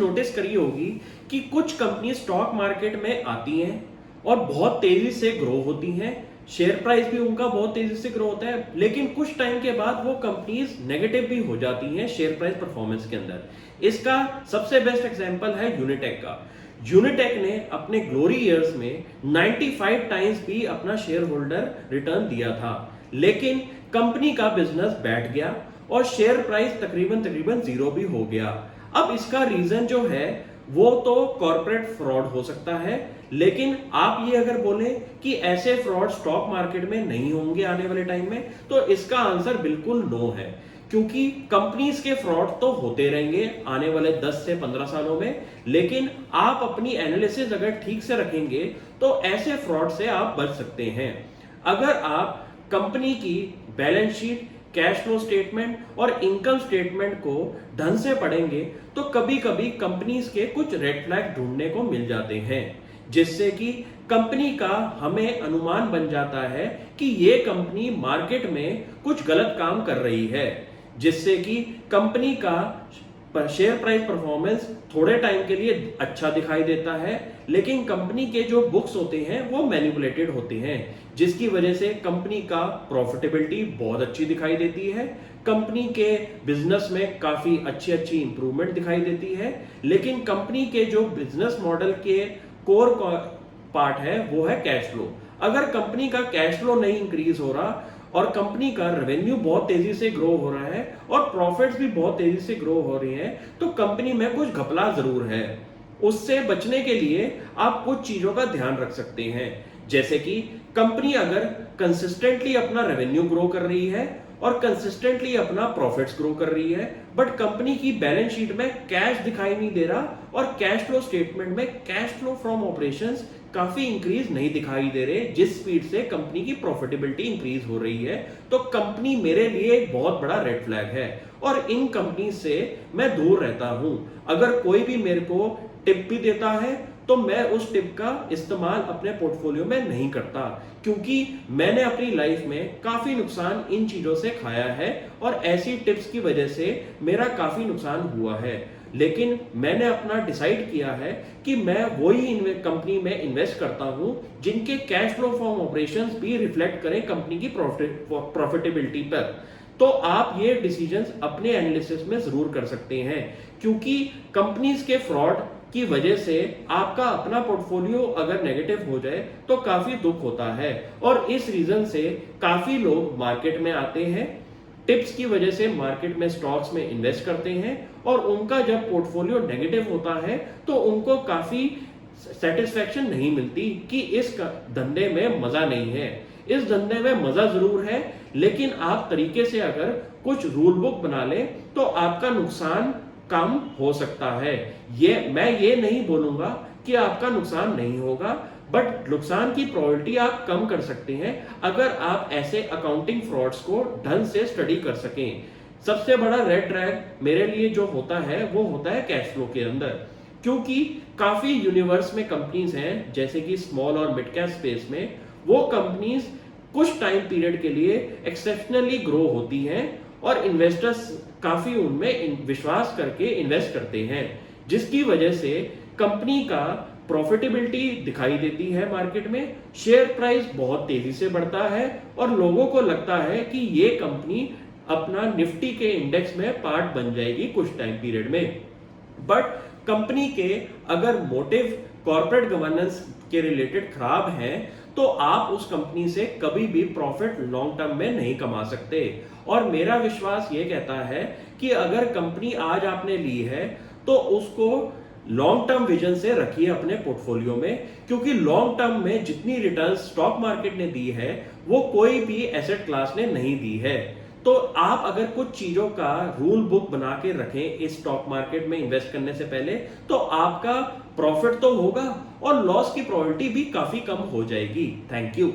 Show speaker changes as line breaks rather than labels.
Notice करी होगी कि कुछ कंपनी स्टॉक मार्केट में आती हैं और बहुत तेजी से ग्रो होती हैं, शेयर प्राइस भी उनका बहुत तेजी से ग्रो होता है, लेकिन कुछ टाइम के बाद वो कंपनीज नेगेटिव भी हो जाती हैं शेयर प्राइस परफॉर्मेंस के अंदर। इसका सबसे बेस्ट एग्जांपल है यूनिटेक का। यूनिटेक ने अपने ग्लोरी इयर्स में 95 टाइम्स भी अपना शेयर होल्डर रिटर्न दिया था, लेकिन कंपनी का बिजनेस बैठ गया और शेयर प्राइस तकरीबन जीरो भी हो गया। अब इसका रीजन जो है वो तो कॉर्पोरेट फ्रॉड हो सकता है, लेकिन आप ये अगर बोले कि ऐसे फ्रॉड स्टॉक मार्केट में नहीं होंगे आने वाले टाइम में, तो इसका आंसर बिल्कुल नो है, क्योंकि कंपनीज के फ्रॉड तो होते रहेंगे आने वाले 10 से 15 सालों में, लेकिन आप अपनी एनालिसिस अगर ठीक से रखेंगे तो ऐसे फ्रॉड से आप बच सकते हैं। अगर आप कंपनी की balance sheet, cash flow statement और इनकम स्टेटमेंट को ढंग से पढ़ेंगे तो कभी कभी कंपनीज के कुछ रेड फ्लैग ढूंढने को मिल जाते हैं, जिससे कि कंपनी का हमें अनुमान बन जाता है कि ये कंपनी मार्केट में कुछ गलत काम कर रही है, जिससे कि कंपनी का शेयर प्राइस परफॉर्मेंस थोड़े टाइम के लिए अच्छा दिखाई देता है, लेकिन कंपनी के जो बुक्स होते हैं वो मैनिपुलेटेड होते हैं, जिसकी वजह से कंपनी का प्रॉफिटेबिलिटी बहुत अच्छी दिखाई देती है, कंपनी के बिजनेस में काफी अच्छी इंप्रूवमेंट दिखाई देती है, लेकिन कंपनी के जो बिजनेस मॉडल के कोर पार्ट है वो है कैश फ्लो। अगर कंपनी का कैश फ्लो नहीं इंक्रीज हो रहा और कंपनी का रेवेन्यू बहुत तेजी से ग्रो हो रहा है और प्रॉफिट्स भी बहुत तेजी से ग्रो हो रही हैं, तो कंपनी में कुछ घपला जरूर है। उससे बचने के लिए आप कुछ चीजों का ध्यान रख सकते हैं, जैसे कि कंपनी अगर कंसिस्टेंटली अपना रेवेन्यू ग्रो कर रही है और कंसिस्टेंटली अपना प्रॉफिट्स ग्रो कर रही है, बट कंपनी की बैलेंस शीट में कैश दिखाई नहीं दे रहा और कैश फ्लो स्टेटमेंट में कैश फ्लो फ्रॉम ऑपरेशंस काफी इंक्रीज नहीं दिखाई दे रहे जिस स्पीड से कंपनी की प्रॉफिटेबिलिटी इंक्रीज हो रही है, तो कंपनी मेरे लिए एक बहुत बड़ा रेड फ्लैग है और इन कंपनी से मैं दूर रहता हूं। अगर कोई भी मेरे को टिप भी देता है तो मैं उस टिप का इस्तेमाल अपने पोर्टफोलियो में नहीं करता, क्योंकि मैंने अपनी लाइफ में काफी नुकसान इन चीजों से खाया है और ऐसी टिप्स की वजह से मेरा काफी नुकसान हुआ है। लेकिन मैंने अपना डिसाइड किया है कि मैं वही कंपनी में इन्वेस्ट करता हूं जिनके कैश फ्लो फ्रॉम ऑपरेशंस भी रिफ्लेक्ट करें कंपनी की प्रॉफिटेबिलिटी पर। तो आप ये डिसीजंस अपने एनालिसिस में जरूर कर सकते हैं, क्योंकि कंपनीज के फ्रॉड की वजह से आपका अपना पोर्टफोलियो अगर नेगेटिव हो जाए तो काफी दुख होता है और इस रीजन से काफी लोग मार्केट में आते हैं, टिप्स की वजह से मार्केट में स्टॉक्स में इन्वेस्ट करते हैं और उनका जब पोर्टफोलियो नेगेटिव होता है तो उनको काफी सेटिस्फैक्शन नहीं मिलती कि इस धंधे में मजा नहीं है। इस धंधे में मजा जरूर है, लेकिन आप तरीके से अगर कुछ रूल बुक बना लें तो आपका नुकसान कम हो सकता है। मैं ये नहीं बोलूंगा कि आपका नुकसान नहीं होगा, बट नुकसान की प्रोबेबिलिटी आप कम कर सकते हैं अगर आप ऐसे अकाउंटिंग फ्रॉड्स को ढंग से स्टडी कर सकें। सबसे बड़ा रेड फ्लैग मेरे लिए जो होता है वो होता है कैश फ्लो के अंदर, क्योंकि काफी यूनिवर्स में कंपनीज हैं जैसे कि स्मॉल और मिड कैप स्पेस में, वो कंपनीज कुछ टाइम पीरियड के लिए एक्सेप्शनली ग्रो होती हैं और इन्वेस्टर्स काफी उनमें विश्वास करके इन्वेस्ट करते हैं, जिसकी वजह से कंपनी का प्रॉफिटेबिलिटी दिखाई देती है मार्केट में, शेयर प्राइस बहुत तेजी से बढ़ता है और लोगों को लगता है कि ये कंपनी अपना निफ्टी के इंडेक्स में पार्ट बन जाएगी कुछ टाइम पीरियड में। बट कंपनी के अगर मोटिव कॉर्पोरेट गवर्नेंस के रिलेटेड खराब है तो आप उस कंपनी से कभी भी प्रॉफिट लॉन्ग टर्म में नहीं कमा सकते। और मेरा विश्वास ये कहता है कि अगर कंपनी आज आपने ली है तो उसको लॉन्ग टर्म विजन से रखिए अपने पोर्टफोलियो में, क्योंकि लॉन्ग टर्म में जितनी रिटर्न स्टॉक मार्केट ने दी है वो कोई भी एसेट क्लास ने नहीं दी है। तो आप अगर कुछ चीजों का रूल बुक बना के रखें इस स्टॉक मार्केट में इन्वेस्ट करने से पहले, तो आपका प्रॉफिट तो होगा और लॉस की प्रोबेबिलिटी भी काफी कम हो जाएगी। Thank you.